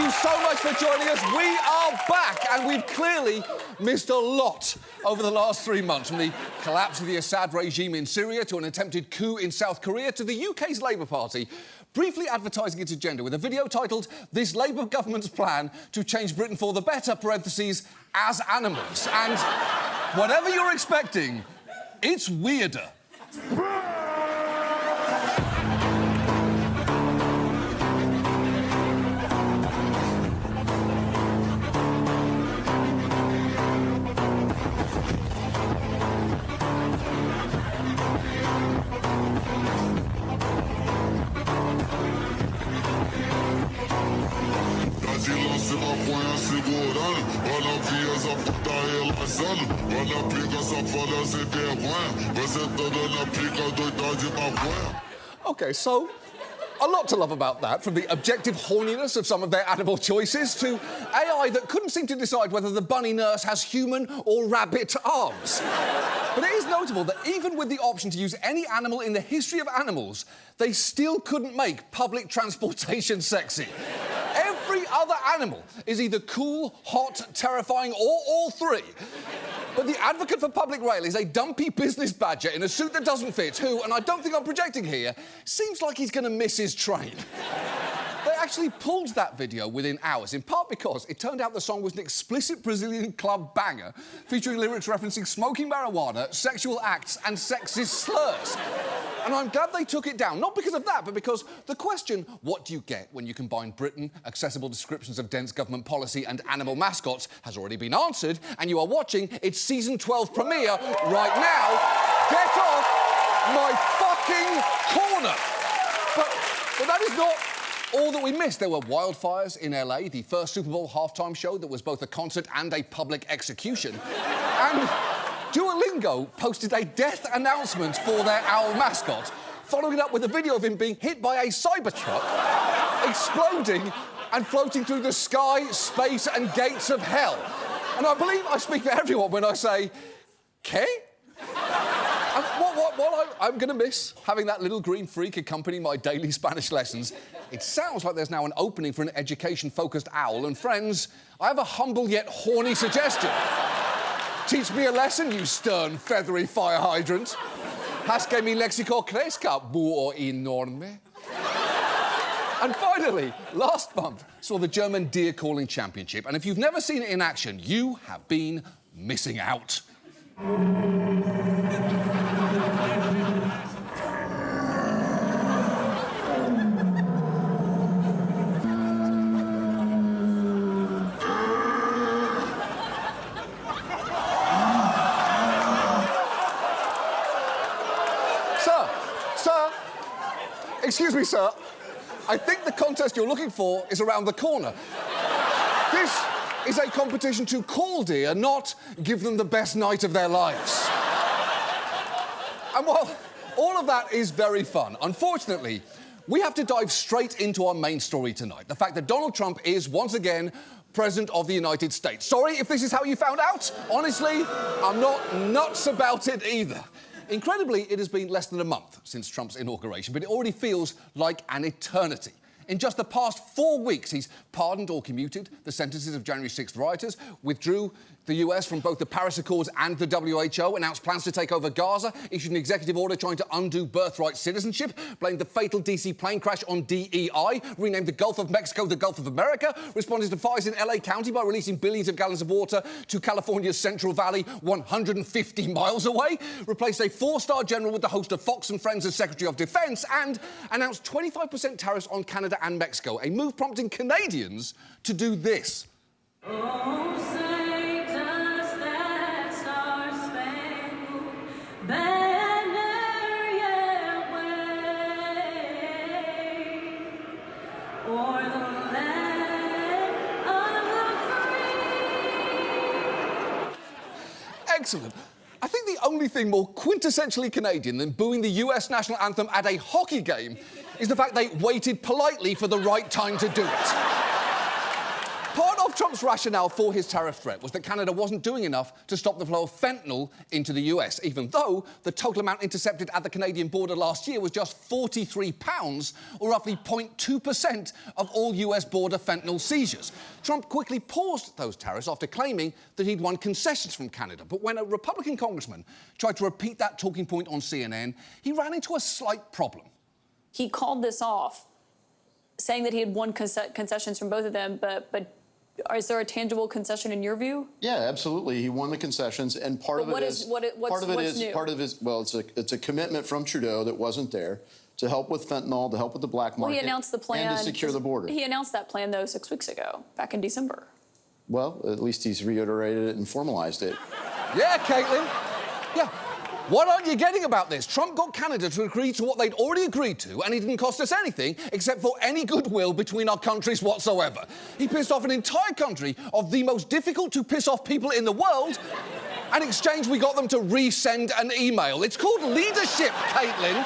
you so much for joining us. We are back, and we've clearly missed a lot over the last 3 months, from the collapse of the Assad regime in Syria to an attempted coup in South Korea to the UK's Labour Party briefly advertising its agenda with a video titled "This Labour Government's Plan to Change Britain for the Better, parentheses, as Animals." And whatever you're expecting, it's weirder. OK, so a lot to love about that, from the objective horniness of some of their animal choices to AI that couldn't seem to decide whether the bunny nurse has human or rabbit arms. But it is notable that even with the option to use any animal in the history of animals, they still couldn't make public transportation sexy. Every other animal is either cool, hot, terrifying, or all three. But the advocate for public rail is a dumpy business badger in a suit that doesn't fit who, and I don't think I'm projecting here, seems like he's going to miss his train. They actually pulled that video within hours, in part because it turned out the song was an explicit Brazilian club banger featuring lyrics referencing smoking marijuana, sexual acts and sexist slurs. And I'm glad they took it down, not because of that, but because the question, what do you get when you combine Britain, accessible descriptions of dense government policy and animal mascots, has already been answered, and you are watching its Season 12 premiere right now. Get off my fucking corner! But that is not all that we missed. There were wildfires in LA, the first Super Bowl halftime show that was both a concert and a public execution. And Duolingo posted a death announcement for their owl mascot, following it up with a video of him being hit by a Cybertruck, exploding and floating through the sky, space and gates of hell. And I believe I speak for everyone when I say, "Que?" While I'm going to miss having that little green freak accompany my daily Spanish lessons, it sounds like there's now an opening for an education-focused owl. And friends, I have a humble yet horny suggestion. Teach me a lesson, you stern, feathery fire hydrant. Haz que mi léxico crezca, búho enorme. And finally, last month saw the German deer calling championship. And if you've never seen it in action, you have been missing out. Excuse me, sir. I think the contest you're looking for is around the corner. This is a competition to call deer, not give them the best night of their lives. And while all of that is very fun, unfortunately, we have to dive straight into our main story tonight. The fact that Donald Trump is, once again, President of the United States. Sorry if this is how you found out. Honestly, I'm not nuts about it either. Incredibly, it has been less than a month since Trump's inauguration, but it already feels like an eternity. In just the past 4 weeks, he's pardoned or commuted the sentences of January 6th rioters, withdrew the US from both the Paris Accords and the WHO, announced plans to take over Gaza, issued an executive order trying to undo birthright citizenship, blamed the fatal DC plane crash on DEI, renamed the Gulf of Mexico the Gulf of America, responded to fires in LA County by releasing billions of gallons of water to California's Central Valley 150 miles away, replaced a 4-star general with the host of Fox and Friends as Secretary of Defense, and announced 25% tariffs on Canada and Mexico, a move prompting Canadians to do this. Oh, say does that star-spangled banner yet wave o'er the land of the free? Excellent. I think the only thing more quintessentially Canadian than booing the US national anthem at a hockey game is the fact they waited politely for the right time to do it. Part of of Trump's rationale for his tariff threat was that Canada wasn't doing enough to stop the flow of fentanyl into the US, even though the total amount intercepted at the Canadian border last year was just 43 pounds, or roughly 0.2% of all US border fentanyl seizures. Trump quickly paused those tariffs after claiming that he'd won concessions from Canada. But when a Republican congressman tried to repeat that talking point on CNN, he ran into a slight problem. He called this off, saying that he had won concessions from both of them, but is there a tangible concession in your view? Yeah, absolutely. He won the concessions, and part of it is it's a commitment from Trudeau that wasn't there to help with fentanyl, to help with the black market, Well, he announced the plan and to secure the border. He announced that plan though 6 weeks ago, back in December. Well, at least he's reiterated it and formalized it. Yeah, Caitlin. Yeah. What aren't you getting about this? Trump got Canada to agree to what they'd already agreed to, and it didn't cost us anything except for any goodwill between our countries whatsoever. He pissed off an entire country of the most difficult to piss off people in the world, and in exchange we got them to resend an email. It's called leadership, Caitlin.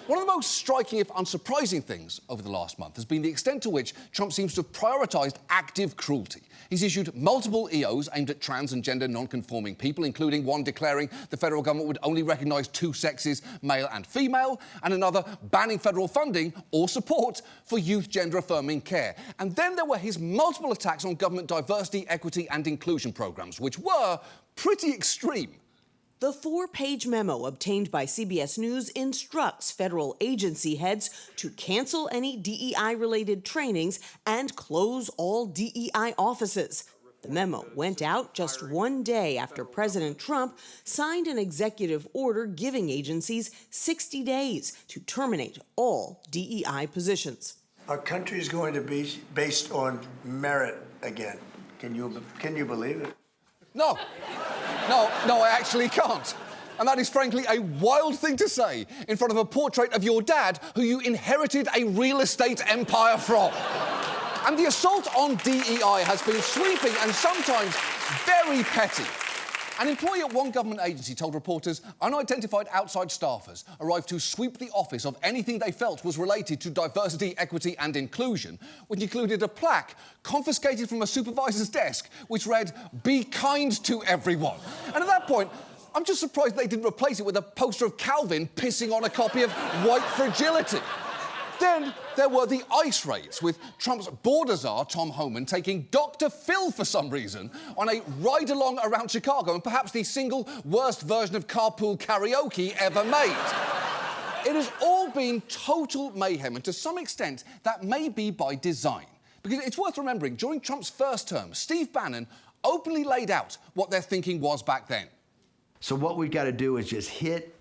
One of the most striking, if unsurprising things over the last month has been the extent to which Trump seems to have prioritised active cruelty. He's issued multiple EOs aimed at trans and gender non-conforming people, including one declaring the federal government would only recognise two sexes, male and female, and another banning federal funding or support for youth gender-affirming care. And then there were his multiple attacks on government diversity, equity and inclusion programmes, which were pretty extreme. The 4-page memo obtained by CBS News instructs federal agency heads to cancel any DEI-related trainings and close all DEI offices. The memo went out just one day after President Trump signed an executive order giving agencies 60 days to terminate all DEI positions. Our country is going to be based on merit again. Can you believe it? No, I actually can't. And that is frankly a wild thing to say in front of a portrait of your dad who you inherited a real estate empire from. And the assault on DEI has been sweeping and sometimes very petty. An employee at one government agency told reporters unidentified outside staffers arrived to sweep the office of anything they felt was related to diversity, equity and inclusion, which included a plaque confiscated from a supervisor's desk which read, "Be kind to everyone." And at that point, I'm just surprised they didn't replace it with a poster of Calvin pissing on a copy of White Fragility. Then there were the ICE raids, with Trump's border czar, Tom Homan, taking Dr. Phil for some reason on a ride-along around Chicago, and perhaps the single worst version of carpool karaoke ever made. It has all been total mayhem, and to some extent, that may be by design. Because it's worth remembering, during Trump's first term, Steve Bannon openly laid out what their thinking was back then. So what we've got to do is just hit,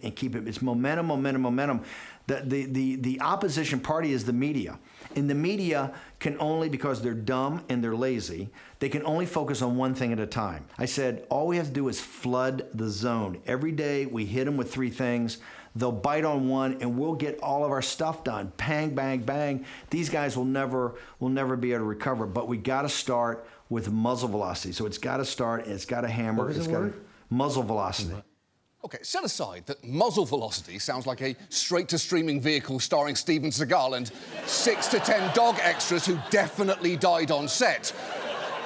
and keep it. It's momentum. The opposition party is the media. And the media can only, because they're dumb and they're lazy, they can only focus on one thing at a time. I said, all we have to do is flood the zone. Every day we hit them with 3 things. They'll bite on one and we'll get all of our stuff done. Bang, bang, bang. These guys will never be able to recover. But we got to start with muzzle velocity. So it's got to start, it's got to hammer. It's got muzzle velocity. OK, set aside that muzzle velocity sounds like a straight-to-streaming vehicle starring Steven Seagal and 6 to 10 dog extras who definitely died on set.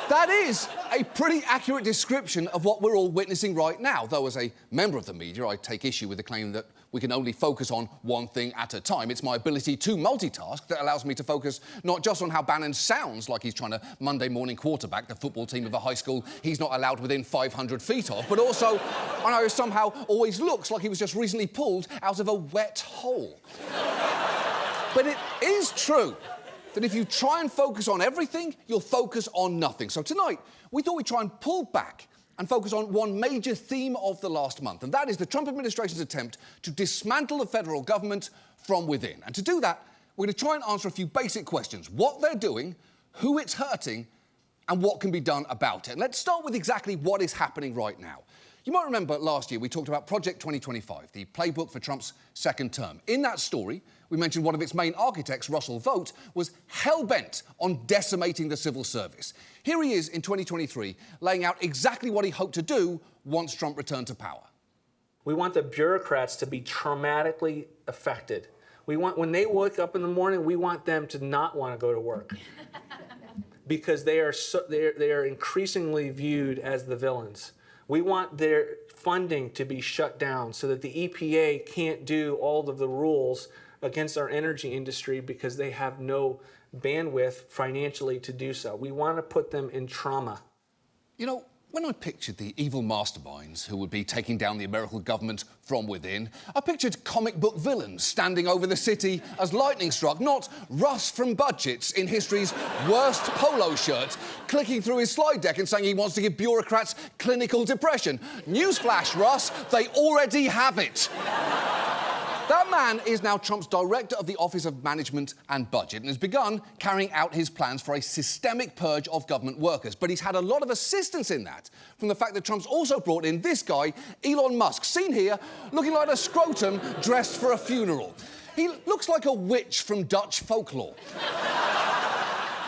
That is a pretty accurate description of what we're all witnessing right now, though as a member of the media, I take issue with the claim that we can only focus on one thing at a time. It's my ability to multitask that allows me to focus not just on how Bannon sounds like he's trying to Monday morning quarterback the football team of a high school he's not allowed within 500 feet of, but also on how he somehow always looks like he was just recently pulled out of a wet hole. But it is true that if you try and focus on everything, you'll focus on nothing. So tonight, we thought we'd try and pull back and focus on one major theme of the last month, and that is the Trump administration's attempt to dismantle the federal government from within. And to do that, we're going to try and answer a few basic questions: what they're doing, who it's hurting, and what can be done about it. And let's start with exactly what is happening right now. You might remember last year we talked about Project 2025, the playbook for Trump's second term. In that story, we mentioned one of its main architects, Russell Vought, was hell-bent on decimating the civil service. Here he is in 2023, laying out exactly what he hoped to do once Trump returned to power. We want the bureaucrats to be traumatically affected. We want, when they wake up in the morning, we want them to not want to go to work. because they are increasingly viewed as the villains. We want their funding to be shut down so that the EPA can't do all of the rules against our energy industry because they have no bandwidth financially to do so. We want to put them in trauma. You know, when I pictured the evil masterminds who would be taking down the American government from within, I pictured comic book villains standing over the city as lightning struck, not Russ from Budgets in history's worst polo shirt, clicking through his slide deck and saying he wants to give bureaucrats clinical depression. Newsflash, Russ, they already have it. That man is now Trump's director of the Office of Management and Budget and has begun carrying out his plans for a systemic purge of government workers. But he's had a lot of assistance in that from the fact that Trump's also brought in this guy, Elon Musk, seen here looking like a scrotum dressed for a funeral. He looks like a witch from Dutch folklore.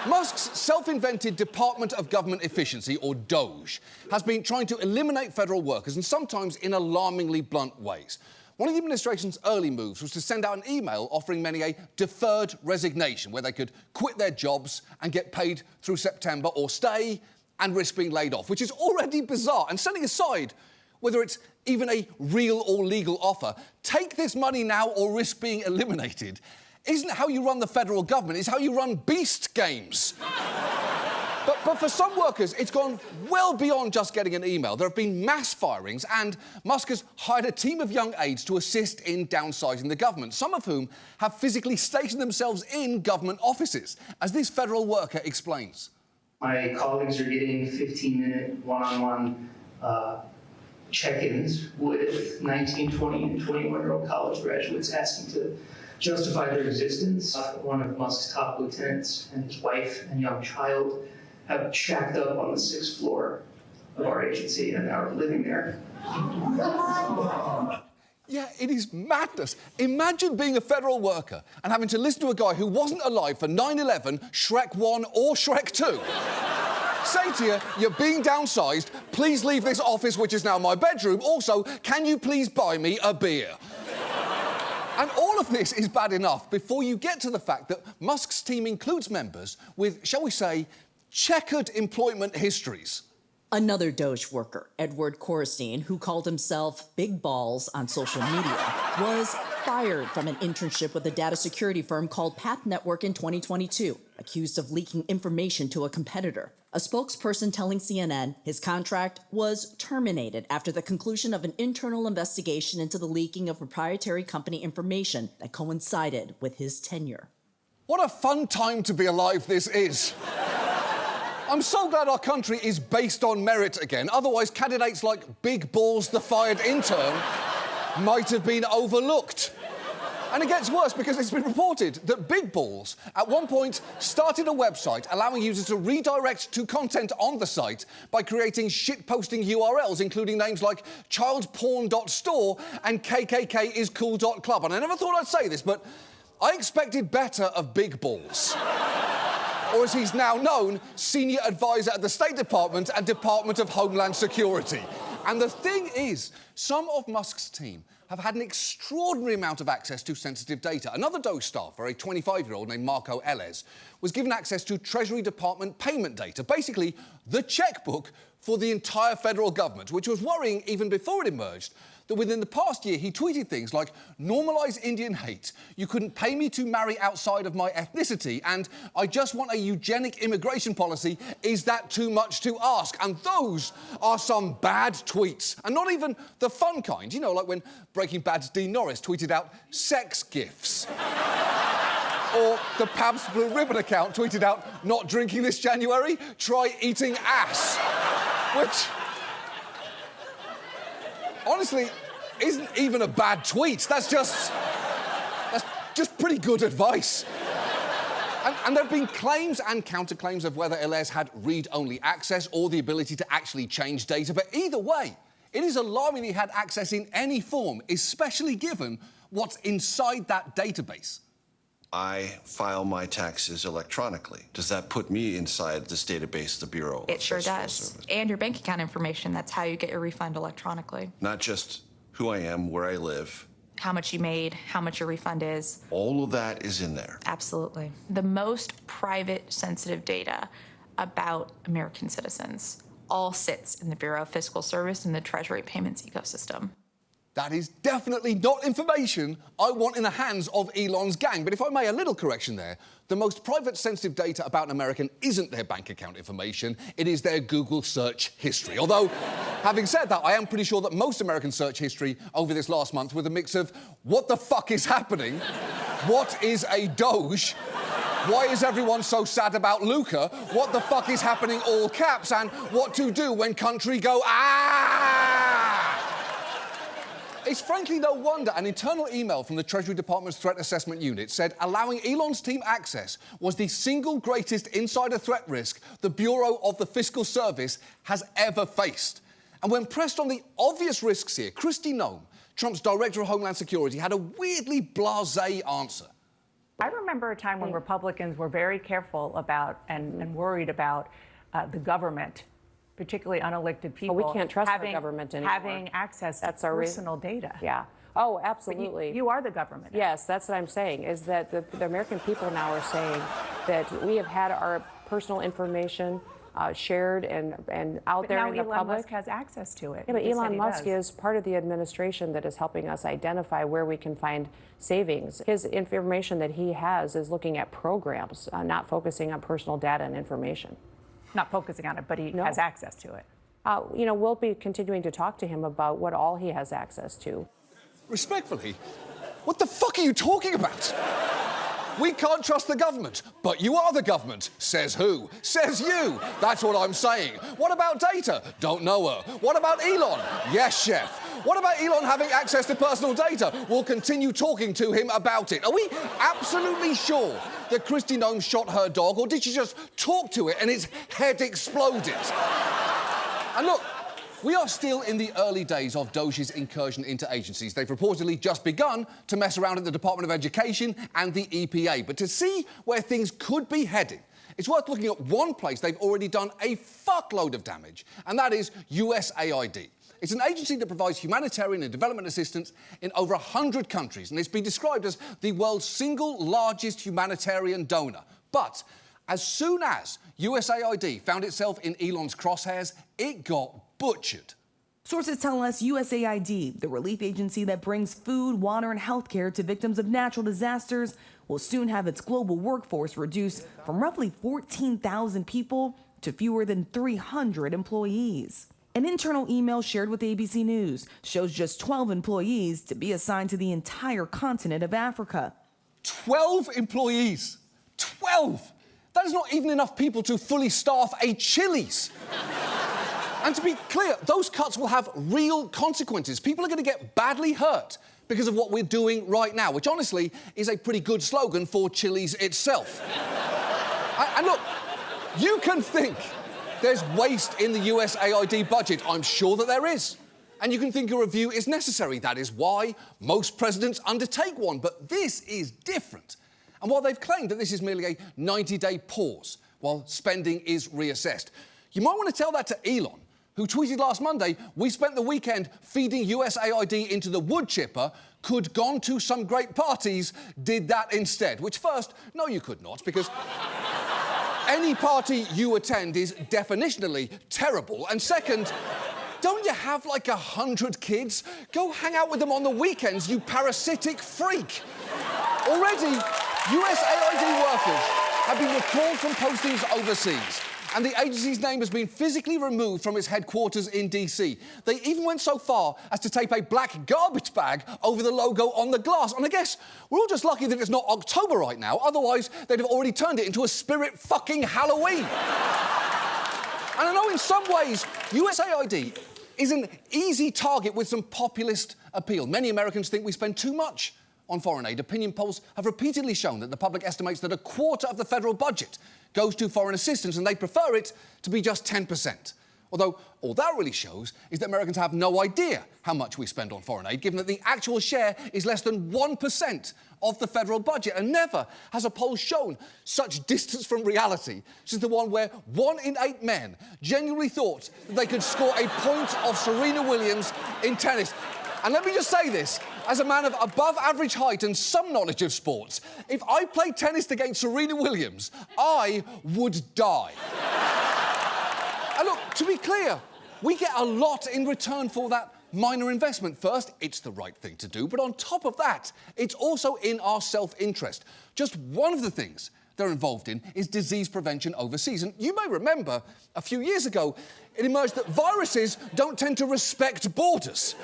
Musk's self-invented Department of Government Efficiency, or Doge, has been trying to eliminate federal workers, and sometimes in alarmingly blunt ways. One of the administration's early moves was to send out an email offering many a deferred resignation where they could quit their jobs and get paid through September or stay and risk being laid off, which is already bizarre. And setting aside whether it's even a real or legal offer, take this money now or risk being eliminated isn't how you run the federal government, it's how you run beast games. But for some workers, it's gone well beyond just getting an email. There have been mass firings, and Musk has hired a team of young aides to assist in downsizing the government, some of whom have physically stationed themselves in government offices, as this federal worker explains. My colleagues are getting 15-minute one-on-one check-ins with 19, 20, and 21-year-old college graduates asking to justify their existence. One of Musk's top lieutenants and his wife and young child have shacked up on the 6th floor of our agency and are living there. Yeah, it is madness. Imagine being a federal worker and having to listen to a guy who wasn't alive for 9/11, Shrek 1 or Shrek 2. Say to you, you're being downsized, please leave this office, which is now my bedroom. Also, can you please buy me a beer? And all of this is bad enough before you get to the fact that Musk's team includes members with, shall we say, checkered employment histories. Another Doge worker, Edward Korstein, who called himself Big Balls on social media, was fired from an internship with a data security firm called Path Network in 2022, accused of leaking information to a competitor. A spokesperson telling CNN his contract was terminated after the conclusion of an internal investigation into the leaking of proprietary company information that coincided with his tenure. What a fun time to be alive this is. I'm so glad our country is based on merit again. Otherwise, candidates like Big Balls, the fired intern, might have been overlooked. And it gets worse because it's been reported that Big Balls at one point started a website allowing users to redirect to content on the site by creating shit-posting URLs, including names like childporn.store and kkkiscool.club. And I never thought I'd say this, but I expected better of Big Balls. Or as he's now known, senior advisor at the State Department and Department of Homeland Security. And the thing is, some of Musk's team have had an extraordinary amount of access to sensitive data. Another Doge staffer, a 25-year-old named Marco Elez, was given access to Treasury Department payment data, basically the checkbook for the entire federal government, which was worrying even before it emerged that within the past year he tweeted things like, "Normalise Indian hate, you couldn't pay me to marry outside of my ethnicity, and I just want a eugenic immigration policy, is that too much to ask?" And those are some bad tweets, and not even the fun kind, you know, like when Breaking Bad's Dean Norris tweeted out sex gifs. Or the Pabst Blue Ribbon account tweeted out, "Not drinking this January? Try eating ass." Which, honestly, isn't even a bad tweet. That's just pretty good advice. And there have been claims and counterclaims of whether Elez had read-only access or the ability to actually change data. But either way, it is alarming he had access in any form, especially given what's inside that database. I file my taxes electronically. Does that put me inside this database, the Bureau? It sure does. And your bank account information. That's how you get your refund electronically. Not just who I am, where I live. How much you made, how much your refund is. All of that is in there. Absolutely. The most private, sensitive data about American citizens all sits in the Bureau of Fiscal Service and the Treasury payments ecosystem. That is definitely not information I want in the hands of Elon's gang. But if I may, a little correction there. The most private, sensitive data about an American isn't their bank account information, it is their Google search history. Although, having said that, I am pretty sure that most American search history over this last month was a mix of what the fuck is happening, what is a Doge, why is everyone so sad about Luca, what the fuck is happening, all caps, and what to do when country go, ah! It's frankly no wonder an internal email from the Treasury Department's Threat Assessment Unit said allowing Elon's team access was the single greatest insider threat risk the Bureau of the Fiscal Service has ever faced. And when pressed on the obvious risks here, Kristi Noem, Trump's Director of Homeland Security, had a weirdly blasé answer. I remember a time when Republicans were very careful about and worried about the government, particularly unelected people. Well, we can't trust the government anymore. Having access to personal data. Yeah. Oh, absolutely. You are the government. Yes, that's what I'm saying, is that the American people now are saying that we have had our personal information shared and out there in the public. Elon Musk has access to it. Yeah, but Elon Musk is part of the administration that is helping us identify where we can find savings. His information that he has is looking at programs, not focusing on personal data and information. Not focusing on it, but he has access to it. We'll be continuing to talk to him about what all he has access to. Respectfully, what the fuck are you talking about? We can't trust the government, but you are the government. Says who? Says you. That's what I'm saying. What about data? Don't know her. What about Elon? Yes, chef. What about Elon having access to personal data? We'll continue talking to him about it. Are we absolutely sure that Kristi Noem shot her dog, or did she just talk to it and its head exploded? And look, we are still in the early days of Doge's incursion into agencies. They've reportedly just begun to mess around at the Department of Education and the EPA. But to see where things could be heading, it's worth looking at one place they've already done a fuckload of damage, and that is USAID. It's an agency that provides humanitarian and development assistance in over 100 countries, and it's been described as the world's single largest humanitarian donor. But as soon as USAID found itself in Elon's crosshairs, it got butchered. Sources tell us USAID, the relief agency that brings food, water, and healthcare to victims of natural disasters, will soon have its global workforce reduced from roughly 14,000 people to fewer than 300 employees. An internal email shared with ABC News shows just 12 employees to be assigned to the entire continent of Africa. 12 employees. 12! That is not even enough people to fully staff a Chili's. And to be clear, those cuts will have real consequences. People are going to get badly hurt because of what we're doing right now, which honestly is a pretty good slogan for Chili's itself. And look, you can think there's waste in the USAID budget. I'm sure that there is. And you can think a review is necessary. That is why most presidents undertake one. But this is different. And while they've claimed that this is merely a 90-day pause while spending is reassessed, you might want to tell that to Elon, who tweeted last Monday, "We spent the weekend feeding USAID into the wood chipper, could gone to some great parties, did that instead." Which first, no you could not, because any party you attend is definitionally terrible. And second, don't you have like 100 kids? Go hang out with them on the weekends, you parasitic freak. Already, USAID workers have been recalled from postings overseas, and the agency's name has been physically removed from its headquarters in DC. They even went so far as to tape a black garbage bag over the logo on the glass. And I guess we're all just lucky that it's not October right now, otherwise they'd have already turned it into a spirit fucking Halloween. And I know in some ways, USAID is an easy target with some populist appeal. Many Americans think we spend too much on foreign aid. Opinion polls have repeatedly shown that the public estimates that a quarter of the federal budget goes to foreign assistance, and they prefer it to be just 10%. Although all that really shows is that Americans have no idea how much we spend on foreign aid, given that the actual share is less than 1% of the federal budget. And never has a poll shown such distance from reality since the one where 1 in 8 men genuinely thought that they could score a point of Serena Williams in tennis. And let me just say this, as a man of above average height and some knowledge of sports, if I played tennis against Serena Williams, I would die. And look, to be clear, we get a lot in return for that minor investment. First, it's the right thing to do, but on top of that, it's also in our self-interest. Just one of the things they're involved in is disease prevention overseas. And you may remember, a few years ago, it emerged that viruses don't tend to respect borders.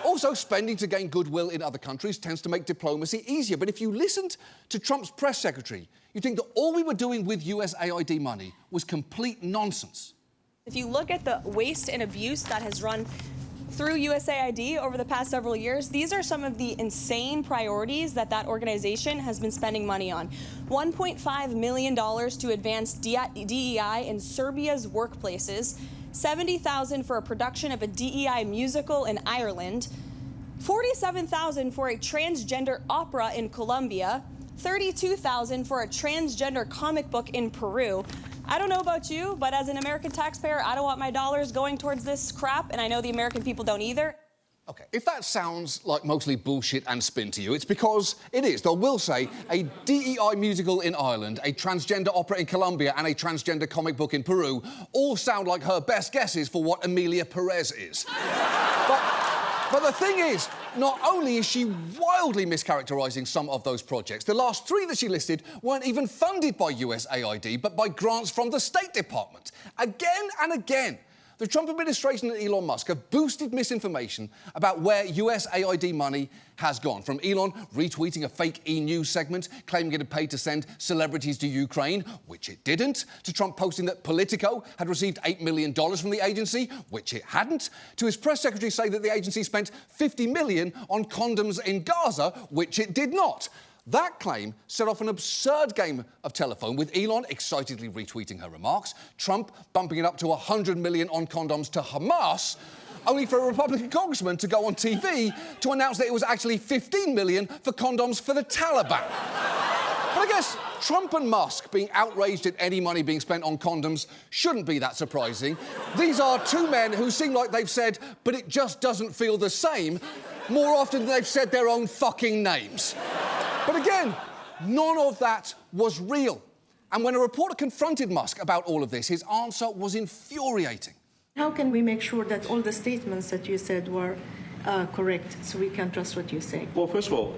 Also, spending to gain goodwill in other countries tends to make diplomacy easier. But if you listened to Trump's press secretary, you'd think that all we were doing with USAID money was complete nonsense. If you look at the waste and abuse that has run through USAID over the past several years, these are some of the insane priorities that organization has been spending money on. $1.5 million to advance DEI in Serbia's workplaces, $70,000 for a production of a DEI musical in Ireland, $47,000 for a transgender opera in Colombia, $32,000 for a transgender comic book in Peru. I don't know about you, but as an American taxpayer, I don't want my dollars going towards this crap, and I know the American people don't either. OK, if that sounds like mostly bullshit and spin to you, it's because it is. Though we'll say a DEI musical in Ireland, a transgender opera in Colombia and a transgender comic book in Peru all sound like her best guesses for what Emilia Perez is. But the thing is, not only is she wildly mischaracterising some of those projects, the last three that she listed weren't even funded by USAID, but by grants from the State Department. Again and again, the Trump administration and Elon Musk have boosted misinformation about where USAID money has gone. From Elon retweeting a fake E-News segment claiming it had paid to send celebrities to Ukraine, which it didn't, to Trump posting that Politico had received $8 million from the agency, which it hadn't, to his press secretary saying that the agency spent $50 million on condoms in Gaza, which it did not. That claim set off an absurd game of telephone, with Elon excitedly retweeting her remarks, Trump bumping it up to $100 million on condoms to Hamas, only for a Republican congressman to go on TV to announce that it was actually $15 million for condoms for the Taliban. But I guess Trump and Musk being outraged at any money being spent on condoms shouldn't be that surprising. These are two men who seem like they've said, but it just doesn't feel the same, more often than they've said their own fucking names. But again, none of that was real. And when a reporter confronted Musk about all of this, his answer was infuriating. How can we make sure that all the statements that you said were correct, so we can trust what you say? Well, first of all,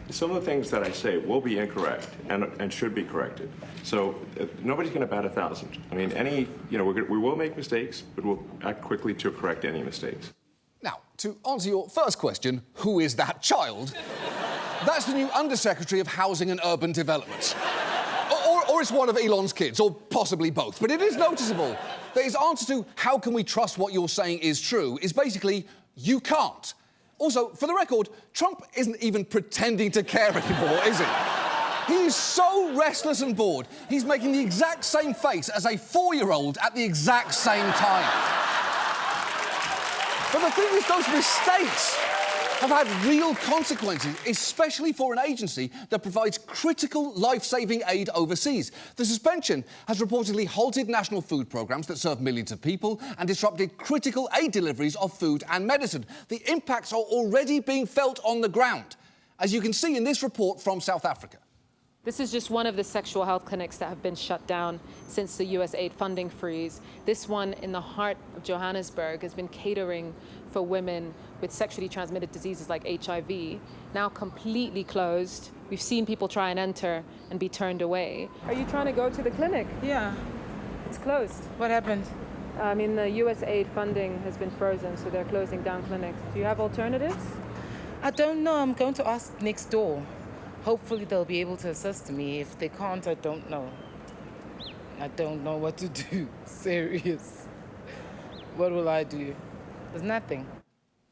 some of the things that I say will be incorrect and should be corrected. So nobody's going to bat 1,000. I mean, we will make mistakes, but we'll act quickly to correct any mistakes. Now, to answer your first question, who is that child? That's the new Undersecretary of Housing and Urban Development. Or it's one of Elon's kids, or possibly both. But it is noticeable that his answer to how can we trust what you're saying is true is basically, you can't. Also, for the record, Trump isn't even pretending to care anymore, is he? He's so restless and bored, he's making the exact same face as a 4-year-old at the exact same time. But the thing is, those mistakes have had real consequences, especially for an agency that provides critical life-saving aid overseas. The suspension has reportedly halted national food programs that serve millions of people and disrupted critical aid deliveries of food and medicine. The impacts are already being felt on the ground, as you can see in this report from South Africa. This is just one of the sexual health clinics that have been shut down since the USAID funding freeze. This one in the heart of Johannesburg has been catering for women with sexually transmitted diseases like HIV, now completely closed. We've seen people try and enter and be turned away. Are you trying to go to the clinic? Yeah. It's closed. What happened? I mean, the USAID funding has been frozen, so they're closing down clinics. Do you have alternatives? I don't know. I'm going to ask next door. Hopefully they'll be able to assist me. If they can't, I don't know. I don't know what to do. Serious. What will I do? There's nothing.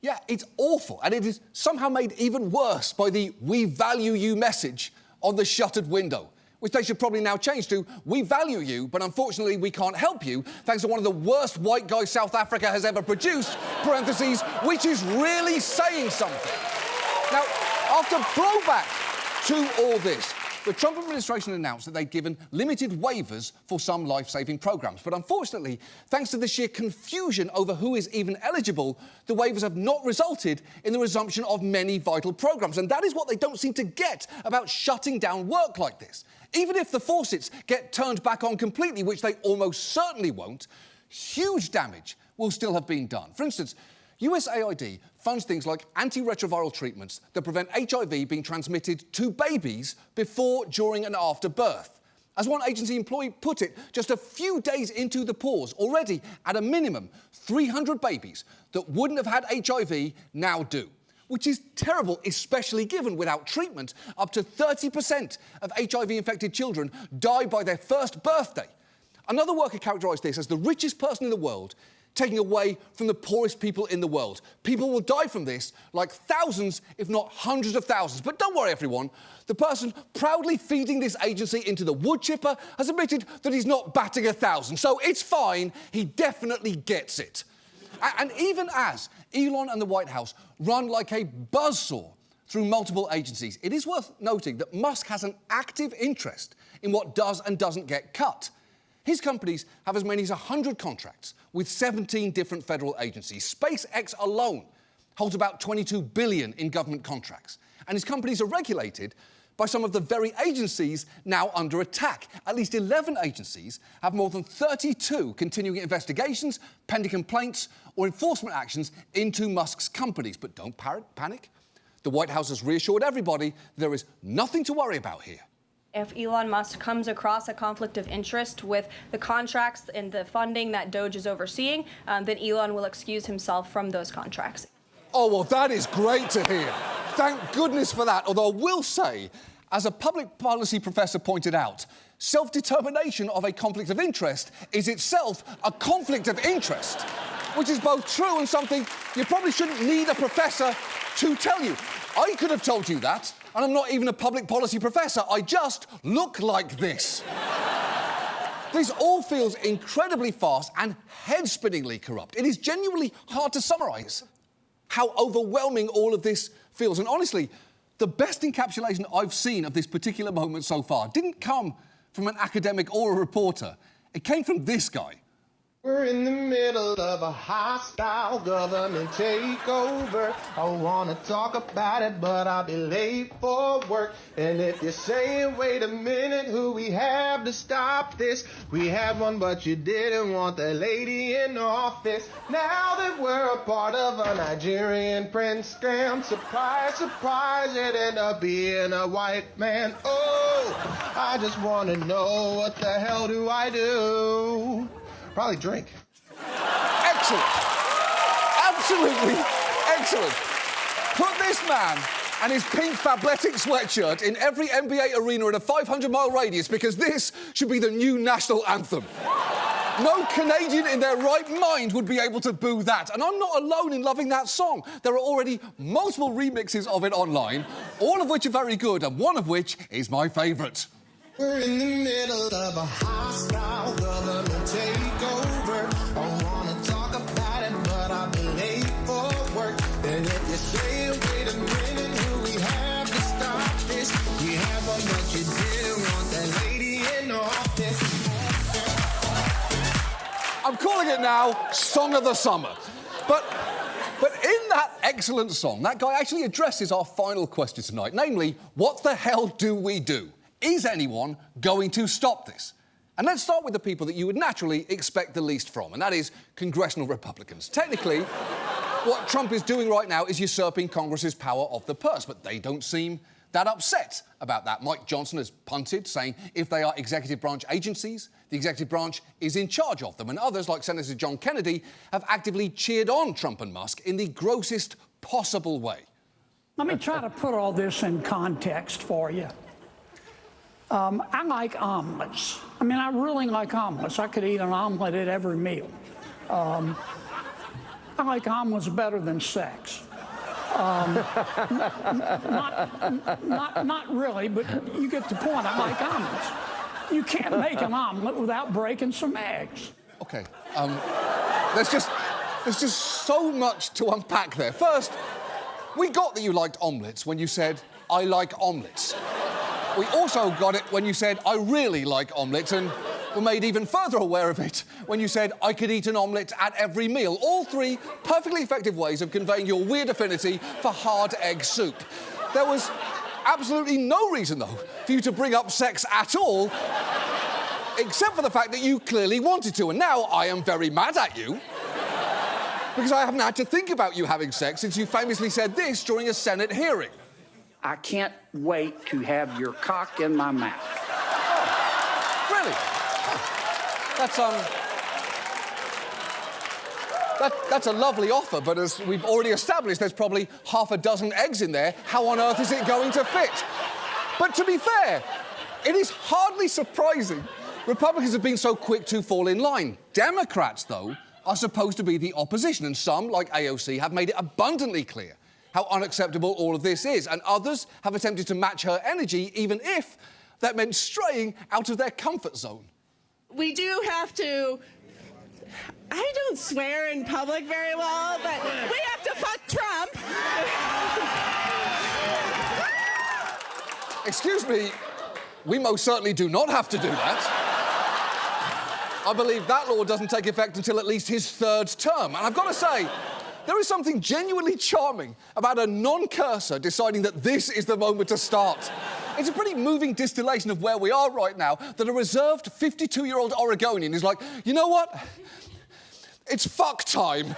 Yeah, it's awful, and it is somehow made even worse by the "we value you" message on the shuttered window, which they should probably now change to "we value you, but unfortunately we can't help you, thanks to one of the worst white guys South Africa has ever produced," parentheses, which is really saying something. Now, after blowback to all this, the Trump administration announced that they'd given limited waivers for some life-saving programs. But unfortunately, thanks to the sheer confusion over who is even eligible, the waivers have not resulted in the resumption of many vital programs. And that is what they don't seem to get about shutting down work like this. Even if the faucets get turned back on completely, which they almost certainly won't, huge damage will still have been done. For instance, USAID funds things like antiretroviral treatments that prevent HIV being transmitted to babies before, during and after birth. As one agency employee put it, just a few days into the pause, already at a minimum, 300 babies that wouldn't have had HIV now do. Which is terrible, especially given without treatment, up to 30% of HIV-infected children die by their first birthday. Another worker characterised this as the richest person in the world taking away from the poorest people in the world. People will die from this like thousands, if not hundreds of thousands. But don't worry, everyone. The person proudly feeding this agency into the wood chipper has admitted that he's not batting 1,000. So it's fine. He definitely gets it. And even as Elon and the White House run like a buzzsaw through multiple agencies, it is worth noting that Musk has an active interest in what does and doesn't get cut. His companies have as many as 100 contracts with 17 different federal agencies. SpaceX alone holds about $22 billion in government contracts. And his companies are regulated by some of the very agencies now under attack. At least 11 agencies have more than 32 continuing investigations, pending complaints, or enforcement actions into Musk's companies. But don't panic. The White House has reassured everybody there is nothing to worry about here. If Elon Musk comes across a conflict of interest with the contracts and the funding that Doge is overseeing, then Elon will excuse himself from those contracts. Oh, well, that is great to hear. Thank goodness for that. Although I will say, as a public policy professor pointed out, self-determination of a conflict of interest is itself a conflict of interest, which is both true and something you probably shouldn't need a professor to tell you. I could have told you that, and I'm not even a public policy professor. I just look like this. This all feels incredibly fast and head-spinningly corrupt. It is genuinely hard to summarise how overwhelming all of this feels. And honestly, the best encapsulation I've seen of this particular moment so far didn't come from an academic or a reporter. It came from this guy. We're in the middle of a hostile government takeover. I want to talk about it, but I'll be late for work. And if you're saying, wait a minute, who we have to stop this? We had one, but you didn't want the lady in office. Now that we're a part of a Nigerian prince scam, surprise, surprise, it ended up being a white man. Oh, I just want to know, what the hell do I do? Probably drink. Excellent. Absolutely excellent. Put this man and his pink Fabletic sweatshirt in every NBA arena in a 500-mile radius, because this should be the new national anthem. No Canadian in their right mind would be able to boo that. And I'm not alone in loving that song. There are already multiple remixes of it online, all of which are very good, and one of which is my favourite. We're in the middle of a hostile government takeover. I want to talk about it, but I'll be late for work. And if you say, wait a minute, who we have to stop this? We have one, but you didn't want that lady in office. I'm calling it now Song of the Summer. But in that excellent song, that guy actually addresses our final question tonight, namely, what the hell do we do? Is anyone going to stop this? And let's start with the people that you would naturally expect the least from, and that is congressional Republicans. Technically, what Trump is doing right now is usurping Congress's power of the purse, but they don't seem that upset about that. Mike Johnson has punted, saying if they are executive branch agencies, the executive branch is in charge of them. And others, like Senator John Kennedy, have actively cheered on Trump and Musk in the grossest possible way. Let me try to put all this in context for you. I like omelets. I mean, I really like omelets. I could eat an omelet at every meal. I like omelets better than sex. Not really, but you get the point. I like omelets. You can't make an omelet without breaking some eggs. OK, there's just so much to unpack there. First, we got that you liked omelettes when you said, I like omelettes. We also got it when you said, I really like omelettes, and were made even further aware of it when you said, I could eat an omelette at every meal. All three perfectly effective ways of conveying your weird affinity for hard egg soup. There was absolutely no reason, though, for you to bring up sex at all, Except for the fact that you clearly wanted to, and now I am very mad at you. Because I haven't had to think about you having sex since you famously said this during a Senate hearing. I can't wait to have your cock in my mouth. Oh, really? That's a lovely offer, but as we've already established, there's probably half a dozen eggs in there. How on earth is it going to fit? But to be fair, it is hardly surprising Republicans have been so quick to fall in line. Democrats, though, are supposed to be the opposition, and some, like AOC, have made it abundantly clear how unacceptable all of this is, and others have attempted to match her energy, even if that meant straying out of their comfort zone. We do have to... I don't swear in public very well, but we have to fuck Trump. Excuse me, we most certainly do not have to do that. I believe that law doesn't take effect until at least his third term. And I've got to say, there is something genuinely charming about a non-cursor deciding that this is the moment to start. It's a pretty moving distillation of where we are right now, that a reserved 52-year-old Oregonian is like, you know what? It's fuck time.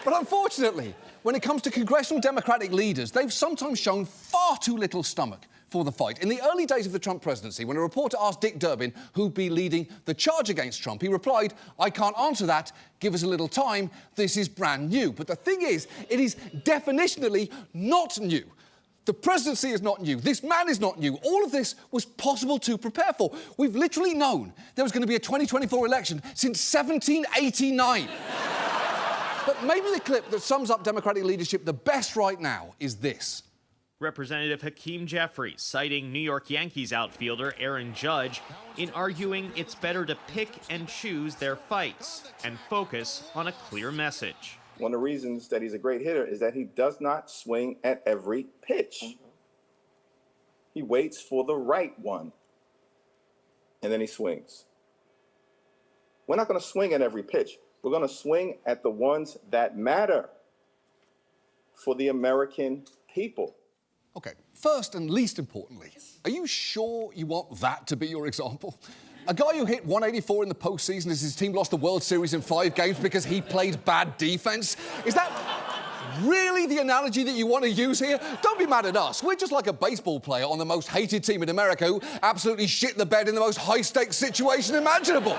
But unfortunately, when it comes to congressional Democratic leaders, they've sometimes shown far too little stomach for the fight. In the early days of the Trump presidency, when a reporter asked Dick Durbin who'd be leading the charge against Trump, he replied, "I can't answer that. Give us a little time. This is brand new." But the thing is, it is definitionally not new. The presidency is not new. This man is not new. All of this was possible to prepare for. We've literally known there was going to be a 2024 election since 1789. But maybe the clip that sums up Democratic leadership the best right now is this. Representative Hakeem Jeffries citing New York Yankees outfielder Aaron Judge in arguing it's better to pick and choose their fights and focus on a clear message. One of the reasons that he's a great hitter is that he does not swing at every pitch. He waits for the right one, and then he swings. We're not going to swing at every pitch. We're going to swing at the ones that matter for the American people. OK, first and least importantly, are you sure you want that to be your example? A guy who hit 184 in the postseason as his team lost the World Series in 5 games because he played bad defense? Is that really the analogy that you want to use here? Don't be mad at us. We're just like a baseball player on the most hated team in America who absolutely shit the bed in the most high-stakes situation imaginable.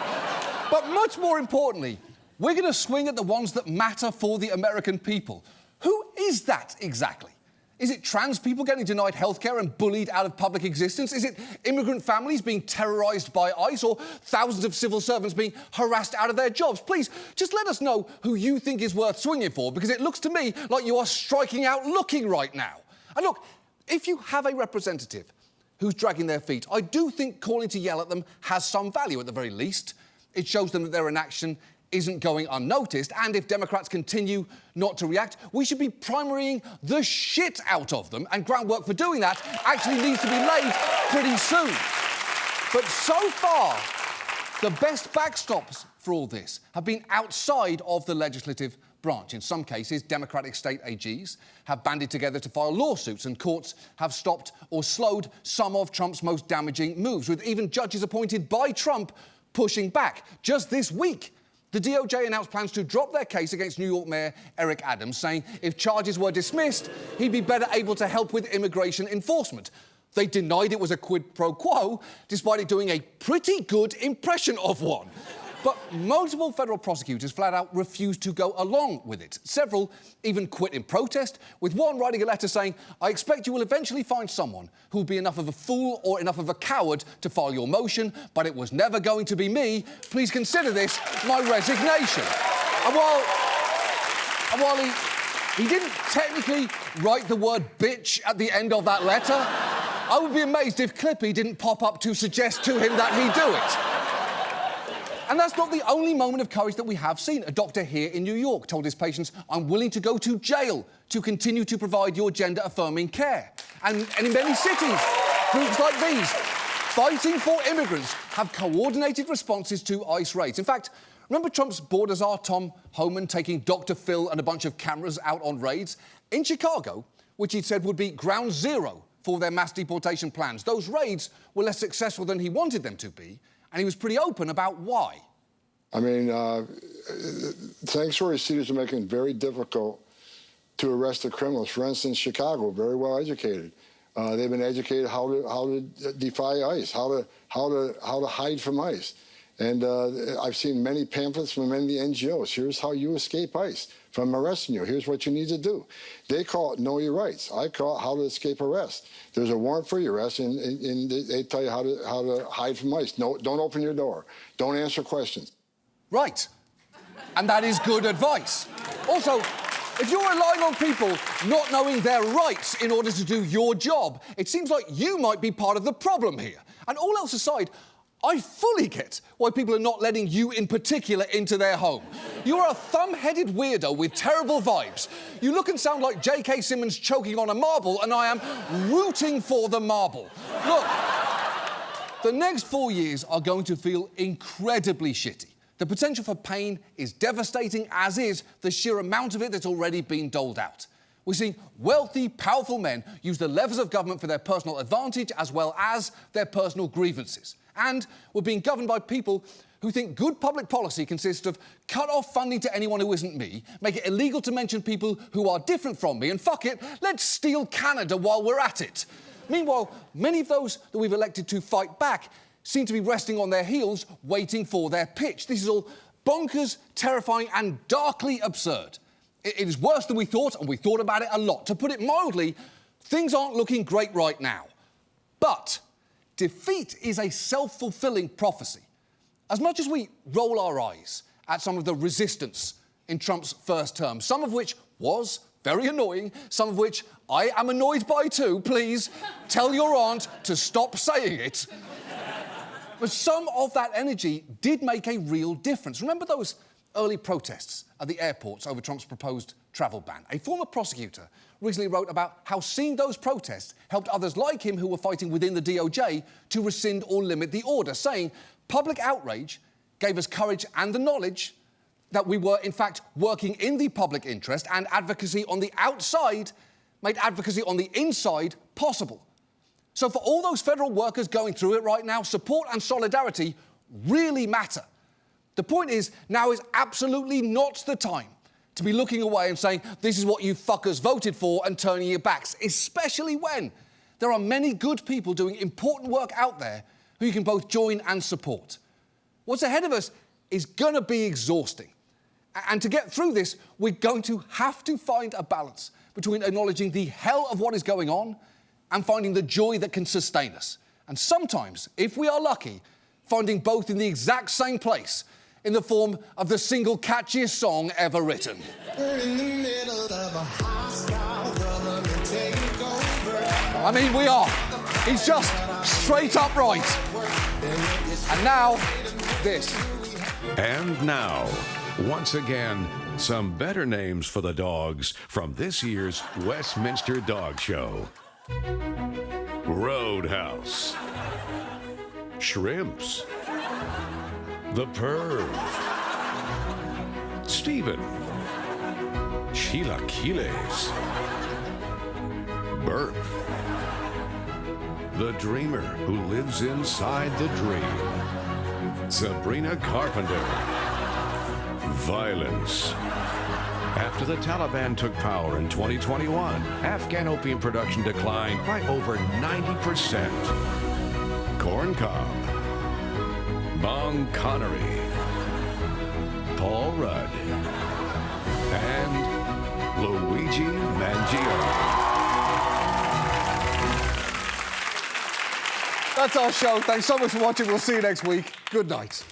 But much more importantly, we're going to swing at the ones that matter for the American people. Who is that exactly? Is it trans people getting denied healthcare and bullied out of public existence? Is it immigrant families being terrorised by ICE, or thousands of civil servants being harassed out of their jobs? Please, just let us know who you think is worth swinging for, because it looks to me like you are striking out looking right now. And look, if you have a representative who's dragging their feet, I do think calling to yell at them has some value at the very least. It shows them that their inaction isn't going unnoticed, and if Democrats continue not to react, we should be primarying the shit out of them, and groundwork for doing that actually needs to be laid pretty soon. But so far, the best backstops for all this have been outside of the legislative branch. In some cases, Democratic state AGs have banded together to file lawsuits, and courts have stopped or slowed some of Trump's most damaging moves, with even judges appointed by Trump pushing back. Just this week, the DOJ announced plans to drop their case against New York Mayor Eric Adams, saying if charges were dismissed, he'd be better able to help with immigration enforcement. They denied it was a quid pro quo, despite it doing a pretty good impression of one. But multiple federal prosecutors flat out refused to go along with it. Several even quit in protest, with one writing a letter saying, "I expect you will eventually find someone who will be enough of a fool or enough of a coward to file your motion, but it was never going to be me. Please consider this my resignation." And while he didn't technically write the word bitch at the end of that letter, I would be amazed if Clippy didn't pop up to suggest to him that he do it. And that's not the only moment of courage that we have seen. A doctor here in New York told his patients, "I'm willing to go to jail to continue to provide your gender-affirming care." And in many cities, groups like these, fighting for immigrants, have coordinated responses to ICE raids. In fact, remember Trump's border czar Tom Homan taking Dr. Phil and a bunch of cameras out on raids? In Chicago, which he'd said would be ground zero for their mass deportation plans. Those raids were less successful than he wanted them to be, and he was pretty open about why. I mean, sanctuary cities are making it very difficult to arrest the criminals. For instance, Chicago, very well educated. They've been educated how to defy ICE, how to hide from ICE. And I've seen many pamphlets from many NGOs. Here's how you escape ICE from arresting you. Here's what you need to do. They call it know your rights. I call it how to escape arrest. There's a warrant for your arrest, and they tell you how to hide from ICE. No, don't open your door. Don't answer questions. Right. And that is good advice. Also, if you're relying on people not knowing their rights in order to do your job, it seems like you might be part of the problem here. And all else aside, I fully get why people are not letting you in particular into their home. You're a thumb-headed weirdo with terrible vibes. You look and sound like J.K. Simmons choking on a marble, and I am rooting for the marble. Look, the next 4 years are going to feel incredibly shitty. The potential for pain is devastating, as is the sheer amount of it that's already been doled out. We're seeing wealthy, powerful men use the levers of government for their personal advantage as well as their personal grievances. And we're being governed by people who think good public policy consists of cut off funding to anyone who isn't me, make it illegal to mention people who are different from me, and fuck it, let's steal Canada while we're at it. Meanwhile, many of those that we've elected to fight back seem to be resting on their heels, waiting for their pitch. This is all bonkers, terrifying, and darkly absurd. It is worse than we thought, and we thought about it a lot. To put it mildly, things aren't looking great right now. But defeat is a self-fulfilling prophecy. As much as we roll our eyes at some of the resistance in Trump's first term, some of which was very annoying, some of which I am annoyed by too, please tell your aunt to stop saying it. But some of that energy did make a real difference. Remember those early protests at the airports over Trump's proposed travel ban? A former prosecutor recently wrote about how seeing those protests helped others like him who were fighting within the DOJ to rescind or limit the order, saying public outrage gave us courage and the knowledge that we were, in fact, working in the public interest, and advocacy on the outside made advocacy on the inside possible. So for all those federal workers going through it right now, support and solidarity really matter. The point is, now is absolutely not the time to be looking away and saying, this is what you fuckers voted for, and turning your backs, especially when there are many good people doing important work out there who you can both join and support. What's ahead of us is going to be exhausting. And to get through this, we're going to have to find a balance between acknowledging the hell of what is going on and finding the joy that can sustain us. And sometimes, if we are lucky, finding both in the exact same place, in the form of the single catchiest song ever written. We're in the middle of a hostile government takeover. I mean, we are. He's just straight up right. And now, this. And now, once again, some better names for the dogs from this year's Westminster Dog Show. Roadhouse. Shrimps. The Perv. Steven. Chilaquiles. Burp. The Dreamer Who Lives Inside the Dream. Sabrina Carpenter. Violence. After the Taliban took power in 2021, Afghan opium production declined by over 90%. Corncob. Bong Connery. Paul Rudd. And Luigi Mangione. That's our show. Thanks so much for watching. We'll see you next week. Good night.